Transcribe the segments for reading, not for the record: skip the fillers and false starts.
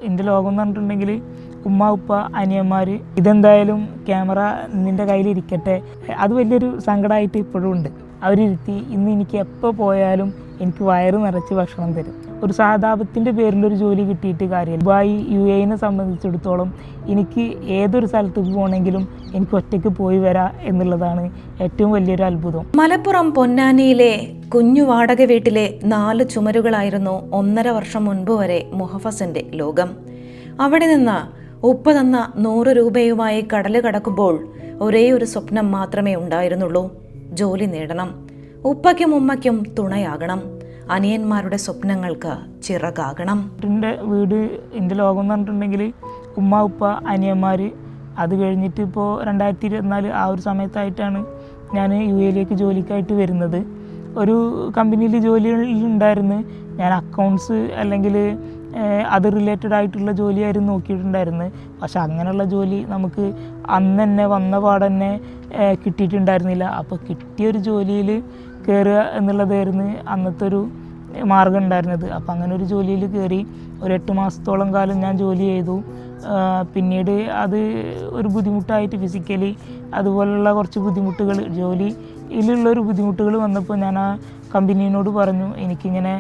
എൻ്റെ ലോകം എന്ന് പറഞ്ഞിട്ടുണ്ടെങ്കിൽ ഉമ്മ ഉപ്പ അനിയന്മാർ ഇതെന്തായാലും ക്യാമറ നിൻ്റെ കയ്യിലിരിക്കട്ടെ, അത് വലിയൊരു സങ്കടമായിട്ട് ഇപ്പോഴും ഉണ്ട്. അവരിരുത്തി ഇന്ന് എനിക്ക് എപ്പോൾ പോയാലും എനിക്ക് വയറ് നിറച്ച് ഭക്ഷണം തരും. ഒരു സഹതാപത്തിൻ്റെ പേരിലൊരു ജോലി കിട്ടിയിട്ട് കാര്യമില്ല. ദുബായ് UAE സംബന്ധിച്ചിടത്തോളം എനിക്ക് ഏതൊരു സ്ഥലത്തേക്ക് പോകണമെങ്കിലും എനിക്ക് ഒറ്റയ്ക്ക് പോയി വരാം എന്നുള്ളതാണ് ഏറ്റവും വലിയൊരു അത്ഭുതം. മലപ്പുറം പൊന്നാനിയിലെ കുഞ്ഞു വാടക വീട്ടിലെ 4 ചുമരുകളായിരുന്നു 1.5 വർഷം മുൻപ് വരെ മുഹഫസിന്റെ ലോകം. അവിടെ നിന്ന് ഉപ്പ തന്ന 100 രൂപയുമായി കടല് കടക്കുമ്പോൾ ഒരേ ഒരു സ്വപ്നം മാത്രമേ ഉണ്ടായിരുന്നുള്ളൂ: ജോലി നേടണം, ഉപ്പയ്ക്കും ഉമ്മയ്ക്കും തുണയാകണം, അനിയന്മാരുടെ സ്വപ്നങ്ങൾക്ക് ചിറകാകണം. എൻ്റെ വീട് എൻ്റെ ലോകം എന്ന് പറഞ്ഞിട്ടുണ്ടെങ്കിൽ ഉമ്മ ഉപ്പ അനിയന്മാർ. അത് കഴിഞ്ഞിട്ട് ഇപ്പോൾ 2024 ആ ഒരു സമയത്തായിട്ടാണ് ഞാൻ UAE ജോലിക്കായിട്ട് വരുന്നത്. ഒരു കമ്പനിയിൽ ജോലി ഉണ്ടായിരുന്നു. ഞാൻ അക്കൗണ്ട്സ് അല്ലെങ്കിൽ അത് റിലേറ്റഡ് ആയിട്ടുള്ള ജോലിയായിരുന്നു നോക്കിയിട്ടുണ്ടായിരുന്നത്. പക്ഷെ അങ്ങനെയുള്ള ജോലി നമുക്ക് അന്ന് തന്നെ വന്ന പാടന്നെ കിട്ടിയിട്ടുണ്ടായിരുന്നില്ല. അപ്പോൾ കിട്ടിയൊരു ജോലിയിൽ കയറുക എന്നുള്ളതായിരുന്നു അന്നത്തെ ഒരു മാർഗം ഉണ്ടായിരുന്നത്. അപ്പോൾ അങ്ങനെ ഒരു ജോലിയിൽ കയറി ഒരു 8 മാസത്തോളം കാലം ഞാൻ ജോലി ചെയ്തു. പിന്നീട് അത് ഒരു ബുദ്ധിമുട്ടായിട്ട് ഫിസിക്കലി അതുപോലുള്ള കുറച്ച് ബുദ്ധിമുട്ടുകൾ, ജോലിയിലുള്ളൊരു ബുദ്ധിമുട്ടുകൾ വന്നപ്പോൾ ഞാൻ ആ കമ്പനീനോട് പറഞ്ഞു എനിക്കിങ്ങനെ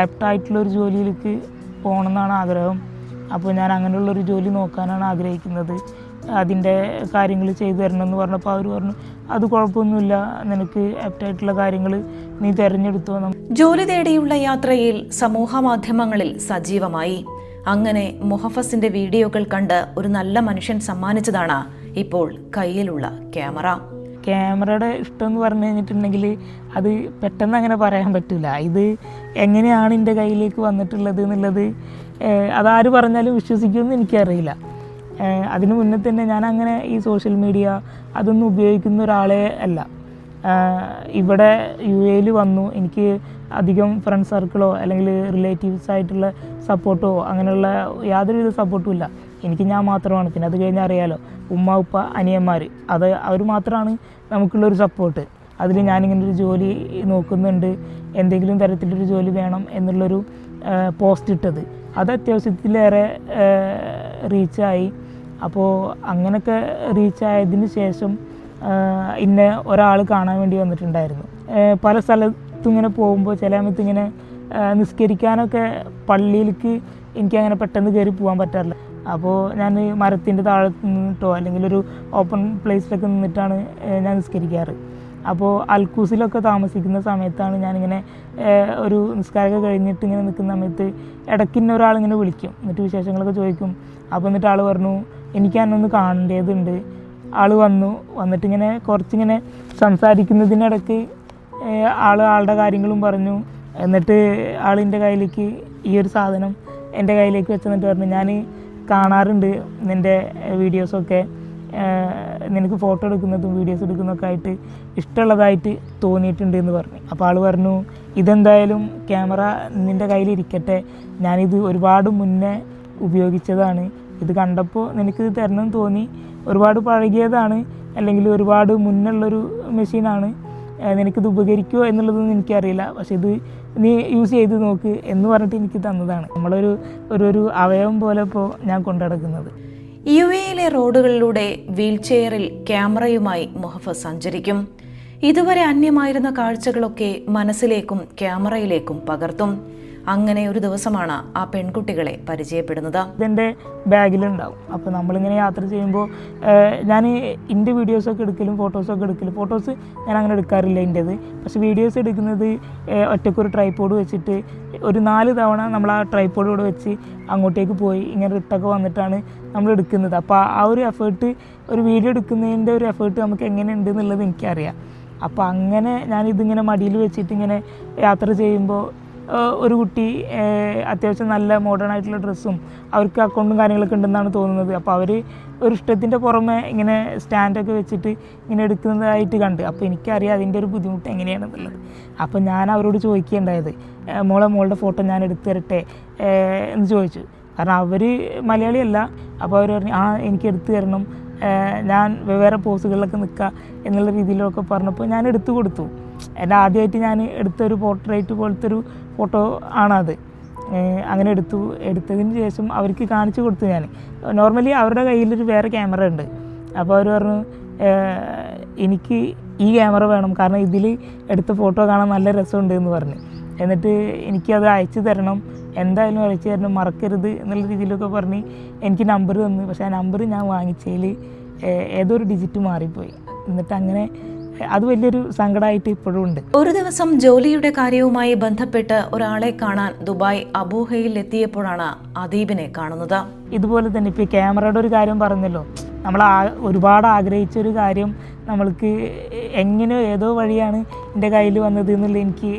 ആപ്റ്റായിട്ടുള്ളൊരു ജോലിയിലേക്ക് പോകണമെന്നാണ് ആഗ്രഹം. അപ്പോൾ ഞാൻ അങ്ങനെയുള്ളൊരു ജോലി നോക്കാനാണ് ആഗ്രഹിക്കുന്നത്, അതിൻ്റെ കാര്യങ്ങൾ ചെയ്തു തരണമെന്ന് പറഞ്ഞപ്പോൾ അവർ പറഞ്ഞു അത് കുഴപ്പമൊന്നുമില്ല, നിനക്ക് ആപ്റ്റായിട്ടുള്ള കാര്യങ്ങൾ നീ തിരഞ്ഞെടുത്തോ. ജോലി തേടിയുള്ള യാത്രയിൽ സമൂഹ മാധ്യമങ്ങളിൽ സജീവമായി. അങ്ങനെ മുഹഫസിന്റെ വീഡിയോകൾ കണ്ട് ഒരു നല്ല മനുഷ്യൻ സമ്മാനിച്ചതാണ് ഇപ്പോൾ കയ്യിലുള്ള ക്യാമറ. ക്യാമറയുടെ ഇഷ്ടം എന്ന് പറഞ്ഞു കഴിഞ്ഞിട്ടുണ്ടെങ്കിൽ അത് പെട്ടെന്ന് അങ്ങനെ പറയാൻ പറ്റില്ല. ഇത് എങ്ങനെയാണ് എൻ്റെ കയ്യിലേക്ക് വന്നിട്ടുള്ളത് എന്നുള്ളത് അതാര് പറഞ്ഞാലും വിശ്വസിക്കുമെന്ന് എനിക്കറിയില്ല. അതിനു മുന്നേ തന്നെ ഞാൻ അങ്ങനെ ഈ സോഷ്യൽ മീഡിയ അതൊന്നും ഉപയോഗിക്കുന്ന ഒരാളെ അല്ല. ഇവിടെ UAE വന്നു, എനിക്ക് അധികം ഫ്രണ്ട് സർക്കിളോ അല്ലെങ്കിൽ റിലേറ്റീവ്സ് ആയിട്ടുള്ള സപ്പോർട്ടോ അങ്ങനെയുള്ള യാതൊരുവിധ സപ്പോർട്ടും ഇല്ല. എനിക്ക് ഞാൻ മാത്രമാണ്. പിന്നെ അത് കഴിഞ്ഞാൽ അറിയാലോ, ഉമ്മ ഉപ്പ അനിയന്മാർ, അവർ മാത്രമാണ് നമുക്കുള്ളൊരു സപ്പോർട്ട്. അതിൽ ഞാനിങ്ങനൊരു ജോലി നോക്കുന്നുണ്ട്, എന്തെങ്കിലും തരത്തിലൊരു ജോലി വേണം എന്നുള്ളൊരു പോസ്റ്റ് ഇട്ടത് അത് അത്യാവശ്യത്തിലേറെ റീച്ചായി. അപ്പോൾ അങ്ങനെയൊക്കെ റീച്ചായതിന് ശേഷം ഇന്നെ ഒരാൾ കാണാൻ വേണ്ടി വന്നിട്ടുണ്ടായിരുന്നു. പല സ്ഥലത്തും ഇങ്ങനെ പോകുമ്പോൾ ചില സമയത്ത് ഇങ്ങനെ നിസ്കരിക്കാനൊക്കെ പള്ളിയിലേക്ക് എനിക്കങ്ങനെ പെട്ടെന്ന് കയറി പോകാൻ പറ്റാറില്ല. അപ്പോൾ ഞാൻ മരത്തിൻ്റെ താഴെ നിന്നിട്ടോ അല്ലെങ്കിൽ ഒരു ഓപ്പൺ പ്ലേസിലൊക്കെ നിന്നിട്ടാണ് ഞാൻ നിസ്കരിക്കാറ്. അപ്പോൾ അൽക്കൂസിലൊക്കെ താമസിക്കുന്ന സമയത്താണ് ഞാനിങ്ങനെ ഒരു നിസ്കാരമൊക്കെ കഴിഞ്ഞിട്ട് ഇങ്ങനെ നിൽക്കുന്ന സമയത്ത് ഇടയ്ക്കിന്നെ ഒരാളിങ്ങനെ വിളിക്കും, എന്നിട്ട് വിശേഷങ്ങളൊക്കെ ചോദിക്കും. അപ്പോൾ എന്നിട്ട് ആൾ പറഞ്ഞു എനിക്ക് എന്നൊന്ന് കാണേണ്ടതുണ്ട്. ആൾ വന്നിട്ടിങ്ങനെ കുറച്ചിങ്ങനെ സംസാരിക്കുന്നതിനിടയ്ക്ക് ആളുടെ കാര്യങ്ങളും പറഞ്ഞു. എന്നിട്ട് ആളിൻ്റെ കയ്യിലേക്ക് ഈ ഒരു സാധനം എൻ്റെ കയ്യിലേക്ക് വെച്ചെന്നിട്ട് പറഞ്ഞു ഞാൻ കാണാറുണ്ട് നിൻ്റെ വീഡിയോസൊക്കെ, നിനക്ക് ഫോട്ടോ എടുക്കുന്നതും വീഡിയോസ് എടുക്കുന്നതൊക്കെ ആയിട്ട് ഇഷ്ടമുള്ളതായിട്ട് തോന്നിയിട്ടുണ്ട് എന്ന് പറഞ്ഞു. അപ്പോൾ ആൾ പറഞ്ഞു ഇതെന്തായാലും ക്യാമറ നിൻ്റെ കയ്യിലിരിക്കട്ടെ, ഞാനിത് ഒരുപാട് മുന്നേ ഉപയോഗിച്ചതാണ്, ഇത് കണ്ടപ്പോൾ നിനക്കിത് തരണമെന്ന് തോന്നി, ഒരുപാട് പഴകിയതാണ് അല്ലെങ്കിൽ ഒരുപാട് മുന്നുള്ളൊരു മെഷീനാണ്, നിനക്കിത് ഉപകരിക്കുമോ എന്നുള്ളതൊന്നും എനിക്കറിയില്ല, പക്ഷെ ഇത് നീ യൂസ് ചെയ്ത് നോക്ക് എന്ന് പറഞ്ഞിട്ട് എനിക്ക് തന്നതാണ്. നമ്മളൊരു അവയവം പോലെ ഇപ്പോൾ ഞാൻ കൊണ്ടുനടക്കുന്നത്. UAE റോഡുകളിലൂടെ വീൽചെയറിൽ ക്യാമറയുമായി മുഹഫസ് സഞ്ചരിക്കും. ഇതുവരെ അന്യമായിരുന്ന കാഴ്ചകളൊക്കെ മനസ്സിലേക്കും ക്യാമറയിലേക്കും പകർത്തും. അങ്ങനെ ഒരു ദിവസമാണ് ആ പെൺകുട്ടികളെ പരിചയപ്പെടുന്നത്. ഇതെൻ്റെ ബാഗിലുണ്ടാവും. അപ്പോൾ നമ്മളിങ്ങനെ യാത്ര ചെയ്യുമ്പോൾ ഞാൻ എൻ്റെ വീഡിയോസൊക്കെ എടുക്കലും ഫോട്ടോസൊക്കെ എടുക്കലും, ഫോട്ടോസ് ഞാൻ അങ്ങനെ എടുക്കാറില്ല എൻ്റേത്, പക്ഷേ വീഡിയോസ് എടുക്കുന്നത് ഒറ്റയ്ക്കൊരു ട്രൈപോഡ് വെച്ചിട്ട് ഒരു 4 തവണ നമ്മൾ ആ ട്രൈപോഡ് വെച്ച് അങ്ങോട്ടേക്ക് പോയി ഇങ്ങനെ റിട്ടൊക്കെ വന്നിട്ടാണ് നമ്മൾ എടുക്കുന്നത്. അപ്പോൾ ആ ഒരു എഫേർട്ട്, ഒരു വീഡിയോ എടുക്കുന്നതിൻ്റെ ഒരു എഫേർട്ട് നമുക്ക് എങ്ങനെയുണ്ട് എന്നുള്ളത് എനിക്കറിയാം. അപ്പോൾ അങ്ങനെ ഞാനിതിങ്ങനെ മടിയിൽ വെച്ചിട്ട് ഇങ്ങനെ യാത്ര ചെയ്യുമ്പോൾ ഒരു കുട്ടി അത്യാവശ്യം നല്ല മോഡേൺ ആയിട്ടുള്ള ഡ്രസ്സും അവർക്ക് അക്കൗണ്ടും കാര്യങ്ങളൊക്കെ ഉണ്ടെന്നാണ് തോന്നുന്നത്. അപ്പോൾ അവർ ഒരു ഇഷ്ടത്തിൻ്റെ പുറമെ ഇങ്ങനെ സ്റ്റാൻഡൊക്കെ വെച്ചിട്ട് ഇങ്ങനെ എടുക്കുന്നതായിട്ട് കണ്ട്. അപ്പോൾ എനിക്കറിയാം അതിൻ്റെ ഒരു ബുദ്ധിമുട്ട് എങ്ങനെയാണെന്നുള്ളത്. അപ്പോൾ ഞാൻ അവരോട് ചോദിക്കേണ്ടായത് മോളുടെ ഫോട്ടോ ഞാൻ എടുത്തു തരട്ടെ എന്ന് ചോദിച്ചു. കാരണം അവർ മലയാളിയല്ല. അപ്പോൾ അവർ പറഞ്ഞു എനിക്ക് എടുത്തു തരണം, ഞാൻ വേറെ പോസുകളിലൊക്കെ നിൽക്കുക എന്നുള്ള രീതിയിലൊക്കെ പറഞ്ഞപ്പോൾ ഞാൻ എടുത്തു കൊടുത്തു. എൻ്റെ ആദ്യമായിട്ട് ഞാൻ എടുത്തൊരു പോർട്രേറ്റ് പോലത്തെ ഒരു ഫോട്ടോ ആണത്. അങ്ങനെ എടുത്തതിന് ശേഷം അവർക്ക് കാണിച്ചു കൊടുത്തു. ഞാൻ നോർമലി അവരുടെ കയ്യിലൊരു വേറെ ക്യാമറ ഉണ്ട്. അപ്പോൾ അവർ പറഞ്ഞു എനിക്ക് ഈ ക്യാമറ വേണം, കാരണം ഇതിൽ എടുത്ത ഫോട്ടോ കാണാൻ നല്ല രസമുണ്ട് എന്ന് പറഞ്ഞു. എന്നിട്ട് എനിക്കത് അയച്ചു തരണം, എന്തായാലും അയച്ചു തരണം, മറക്കരുത് എന്നുള്ള രീതിയിലൊക്കെ പറഞ്ഞ് എനിക്ക് നമ്പർ തന്നു. പക്ഷേ ആ നമ്പർ ഞാൻ വാങ്ങിച്ചതിൽ ഏതോ ഒരു ഡിജിറ്റ് മാറിപ്പോയി. എന്നിട്ട് അങ്ങനെ അത് വലിയൊരു സങ്കടമായിട്ട് ഇപ്പോഴും ഉണ്ട്. ഒരു ദിവസം ജോലിയുടെ കാര്യവുമായി ബന്ധപ്പെട്ട് ഒരാളെ കാണാൻ ദുബായ് അബൂഹയിൽ എത്തിയപ്പോഴാണ് അദീബിനെ കാണുന്നത്. ഇതുപോലെ തന്നെ ഇപ്പോൾ ക്യാമറയുടെ ഒരു കാര്യം പറഞ്ഞല്ലോ, നമ്മൾ ഒരുപാട് ആഗ്രഹിച്ചൊരു കാര്യം നമ്മൾക്ക് എങ്ങനെയോ ഏതോ വഴിയാണ് എൻ്റെ കയ്യിൽ വന്നത് എന്നുള്ളത് എനിക്ക്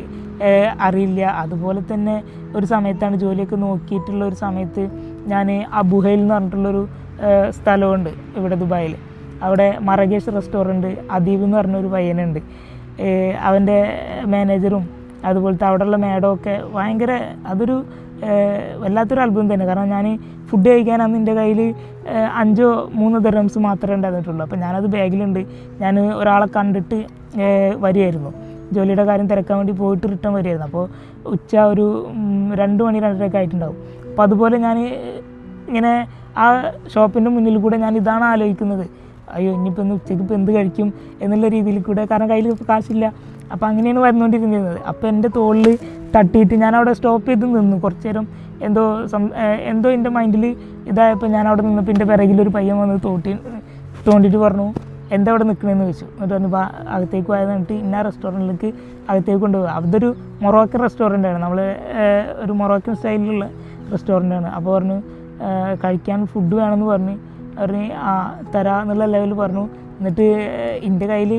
അറിയില്ല. അതുപോലെ തന്നെ ഒരു സമയത്താണ് ജോലിയൊക്കെ നോക്കിയിട്ടുള്ള ഒരു സമയത്ത് ഞാൻ അബൂഹയിൽ എന്ന് പറഞ്ഞിട്ടുള്ളൊരു സ്ഥലമുണ്ട് ഇവിടെ ദുബായിൽ. അവിടെ മറഗേഷ് റെസ്റ്റോറൻറ്റ് അദീബ് എന്ന് പറഞ്ഞൊരു പയ്യനുണ്ട്. അവൻ്റെ മാനേജറും അതുപോലത്തെ അവിടെയുള്ള മേഡവും ഒക്കെ ഭയങ്കര അതൊരു വല്ലാത്തൊരു അത്ഭുതം തന്നെ. കാരണം ഞാൻ ഫുഡ് കഴിക്കാൻ അന്ന് എൻ്റെ കയ്യിൽ 3 ദിർഹംസ് മാത്രമേ ഉണ്ടായിരുന്നിട്ടുള്ളൂ. അപ്പോൾ ഞാനത് ബാഗിലുണ്ട്. ഞാൻ ഒരാളെ കണ്ടിട്ട് വരികയായിരുന്നു, ജോലിയുടെ കാര്യം തിരക്കാൻ വേണ്ടി പോയിട്ട് റിട്ടേൺ വരികയായിരുന്നു. അപ്പോൾ ഉച്ച ഒരു 2 മണി 2:30 ആയിട്ടുണ്ടാവും. അപ്പോൾ അതുപോലെ ഞാൻ ഇങ്ങനെ ആ ഷോപ്പിൻ്റെ മുന്നിൽ കൂടെ ഞാൻ ഇതാണ് ആലോചിക്കുന്നത്, അയ്യോ ഇനിയിപ്പോൾ ഉച്ചയ്ക്ക് ഇപ്പോൾ എന്ത് കഴിക്കും എന്നുള്ള രീതിയിൽ കൂടെ, കാരണം കയ്യിൽ കാശില്ല. അപ്പോൾ അങ്ങനെയാണ് വന്നുകൊണ്ടിരുന്നത്. അപ്പോൾ എൻ്റെ തോളിൽ തട്ടിയിട്ട് ഞാൻ അവിടെ സ്റ്റോപ്പ് ചെയ്ത് നിന്നു കുറച്ച് നേരം. എന്തോ എൻ്റെ മൈൻഡിൽ ഇതായപ്പോൾ ഞാൻ അവിടെ നിന്നപ്പോൾ എൻ്റെ പിറകിലൊരു പയ്യൻ വന്ന് തോണ്ടിയിട്ട് പറഞ്ഞു, എന്താ അവിടെ നിൽക്കണമെന്ന് ചോദിച്ചു. എന്നിട്ട് പറഞ്ഞു അകത്തേക്ക് പോയത് എന്നിട്ട് ഇന്ന റെസ്റ്റോറൻറ്റിലേക്ക് അകത്തേക്ക് കൊണ്ടുപോകുക. അതൊരു മൊറോക്കൻ റെസ്റ്റോറൻറ്റാണ്, നമ്മൾ ഒരു മൊറോക്കൻ സ്റ്റൈലിലുള്ള റെസ്റ്റോറൻറ്റാണ്. അപ്പോൾ പറഞ്ഞു കഴിക്കാൻ ഫുഡ് വേണമെന്ന് പറഞ്ഞ് തരാം എന്നുള്ള ലെവൽ പറഞ്ഞു. എന്നിട്ട് എൻ്റെ കയ്യിൽ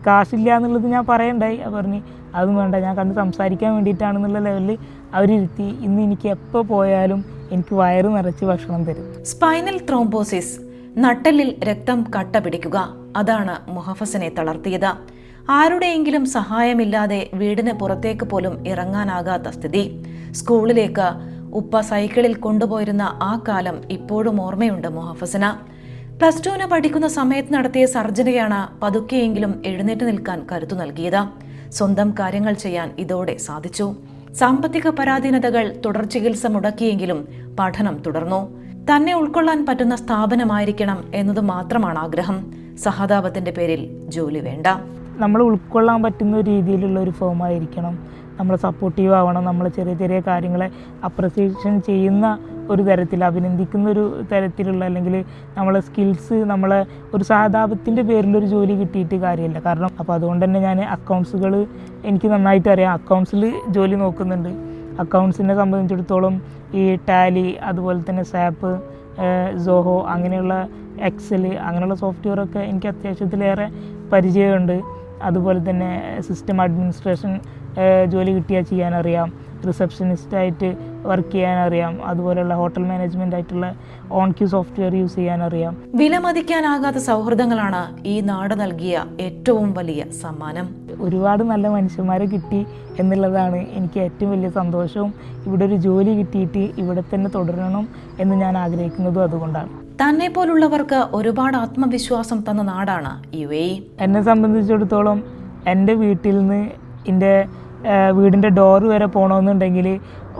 കാശില്ല എന്നുള്ളത് ഞാൻ പറയണ്ടായി. പറഞ്ഞു അതും വേണ്ട, ഞാൻ കണ്ട് സംസാരിക്കാൻ വേണ്ടിയിട്ടാണെന്നുള്ള ലെവലിൽ അവരിരുത്തി. ഇന്ന് എനിക്ക് എപ്പോൾ പോയാലും എനിക്ക് വയറ് നിറച്ച് ഭക്ഷണം തരും. സ്പൈനൽ ത്രോംബോസിസ്, നട്ടെല്ലിൽ രക്തം കട്ട പിടിക്കുക, അതാണ് മുഹഫസിനെ തളർത്തിയത്. ആരുടെയെങ്കിലും സഹായമില്ലാതെ വീടിന് പുറത്തേക്ക് പോലും ഇറങ്ങാനാകാത്ത സ്ഥിതി. സ്കൂളിലേക്ക് ഉപ്പ സൈക്കിളിൽ കൊണ്ടുപോയിരുന്ന ആ കാലം ഇപ്പോഴും ഓർമ്മയുണ്ട് മുഹഫസിന്. +2 പഠിക്കുന്ന സമയത്ത് നടത്തിയ സർജറിയാണ് പതുക്കെയെങ്കിലും എഴുന്നേറ്റ് നിൽക്കാൻ കരുത്തു നൽകിയത്. സ്വന്തം കാര്യങ്ങൾ ചെയ്യാൻ ഇതോടെ സാധിച്ചു. സാമ്പത്തിക പരാധീനതകൾ തുടർ ചികിത്സ മുടക്കിയെങ്കിലും പഠനം തുടർന്നു. തന്നെ ഉൾക്കൊള്ളാൻ പറ്റുന്ന സ്ഥാപനമായിരിക്കണം എന്നത് മാത്രമാണ് ആഗ്രഹം. സഹതാപത്തിന്റെ പേരിൽ ജോലി വേണ്ട. നമ്മൾ ഉൾക്കൊള്ളാൻ പറ്റുന്ന രീതിയിലുള്ള ഒരു ഫോമായിരിക്കണം, നമ്മൾ സപ്പോർട്ടീവ് ആവണം, നമ്മൾ ചെറിയ ചെറിയ കാര്യങ്ങളെ അപ്രിസിയേഷൻ ചെയ്യുന്ന ഒരു തരത്തിൽ, അഭിനന്ദിക്കുന്ന ഒരു തരത്തിലുള്ള, അല്ലെങ്കിൽ നമ്മളെ സ്കിൽസ്, നമ്മളെ ഒരു സഹതാപത്തിൻ്റെ പേരിലൊരു ജോലി കിട്ടിയിട്ട് കാര്യമില്ല. കാരണം അപ്പോൾ അതുകൊണ്ട് തന്നെ ഞാൻ അക്കൗണ്ട്സുകൾ എനിക്ക് നന്നായിട്ട് അറിയാം. അക്കൗണ്ട്സിൽ ജോലി നോക്കുന്നുണ്ട്. അക്കൗണ്ട്സിനെ സംബന്ധിച്ചിടത്തോളം ഈ ടാലി, അതുപോലെ തന്നെ സാപ്പ്, സോഹോ, അങ്ങനെയുള്ള എക്സൽ, അങ്ങനെയുള്ള സോഫ്റ്റ്വെയറൊക്കെ എനിക്ക് അത്യാവശ്യത്തിലേറെ പരിചയമുണ്ട്. അതുപോലെ തന്നെ സിസ്റ്റം അഡ്മിനിസ്ട്രേഷൻ ജോലി കിട്ടിയാൽ ചെയ്യാനറിയാം, റിസപ്ഷനിസ്റ്റായിട്ട് വർക്ക് ചെയ്യാനറിയാം, അതുപോലെയുള്ള ഹോട്ടൽ മാനേജ്മെൻ്റ് ആയിട്ടുള്ള ഓൺക്യൂ സോഫ്റ്റ്വെയർ യൂസ് ചെയ്യാനറിയാം. വിലമതിക്കാനാകാത്ത സൗഹൃദങ്ങളാണ് ഈ നാട് നൽകിയ ഏറ്റവും വലിയ സമ്മാനം. ഒരുപാട് നല്ല മനുഷ്യന്മാരെ കിട്ടി എന്നുള്ളതാണ് എനിക്ക് ഏറ്റവും വലിയ സന്തോഷവും. ഇവിടെ ഒരു ജോലി കിട്ടിയിട്ട് ഇവിടെ തന്നെ തുടരണം എന്ന് ഞാൻ ആഗ്രഹിക്കുന്നതും അതുകൊണ്ടാണ്. തന്നെ പോലുള്ളവർക്ക് ഒരുപാട് ആത്മവിശ്വാസം തന്ന നാടാണ് UAE. എന്നെ സംബന്ധിച്ചിടത്തോളം എൻ്റെ വീട്ടിൽ നിന്ന് എൻ്റെ വീടിൻ്റെ ഡോറ് വരെ പോകണമെന്നുണ്ടെങ്കിൽ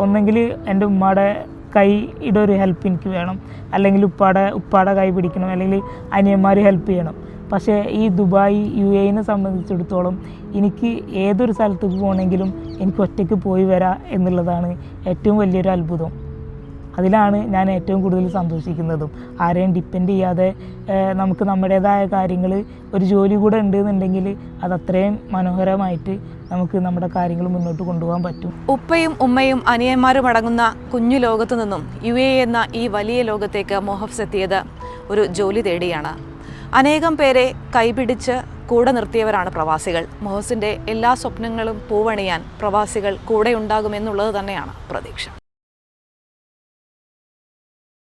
ഒന്നെങ്കിൽ എൻ്റെ ഉമ്മയുടെ കൈയുടെ ഒരു ഹെൽപ്പ് എനിക്ക് വേണം, അല്ലെങ്കിൽ ഉപ്പാടെ കൈ പിടിക്കണം, അല്ലെങ്കിൽ അനിയന്മാർ ഹെൽപ്പ് ചെയ്യണം. പക്ഷേ ഈ ദുബായ് UAE സംബന്ധിച്ചിടത്തോളം എനിക്ക് ഏതൊരു സ്ഥലത്തേക്ക് പോകണമെങ്കിലും എനിക്ക് ഒറ്റയ്ക്ക് പോയി വരാം എന്നുള്ളതാണ് ഏറ്റവും വലിയൊരു അത്ഭുതം. അതിലാണ് ഞാൻ ഏറ്റവും കൂടുതൽ സന്തോഷിക്കുന്നതും. ആരെയും ഡിപ്പെൻഡ് ചെയ്യാതെ നമുക്ക് നമ്മുടേതായ കാര്യങ്ങൾ, ഒരു ജോലി കൂടെ ഉണ്ടെന്നുണ്ടെങ്കിൽ അത് അത്രയും മനോഹരമായിട്ട് നമുക്ക് നമ്മുടെ കാര്യങ്ങൾ മുന്നോട്ട് കൊണ്ടുപോകാൻ പറ്റും. ഉപ്പയും ഉമ്മയും അനിയന്മാരും അടങ്ങുന്ന കുഞ്ഞു ലോകത്തു നിന്നും UAE എന്ന ഈ വലിയ ലോകത്തേക്ക് മുഹഫ്സ് എത്തിയത് ഒരു ജോലി തേടിയാണ്. അനേകം പേരെ കൈപിടിച്ച് കൂടെ നിർത്തിയവരാണ് പ്രവാസികൾ. മുഹഫ്സിൻ്റെ എല്ലാ സ്വപ്നങ്ങളും പൂവണിയാൻ പ്രവാസികൾ കൂടെ ഉണ്ടാകുമെന്നുള്ളത് തന്നെയാണ് പ്രതീക്ഷ.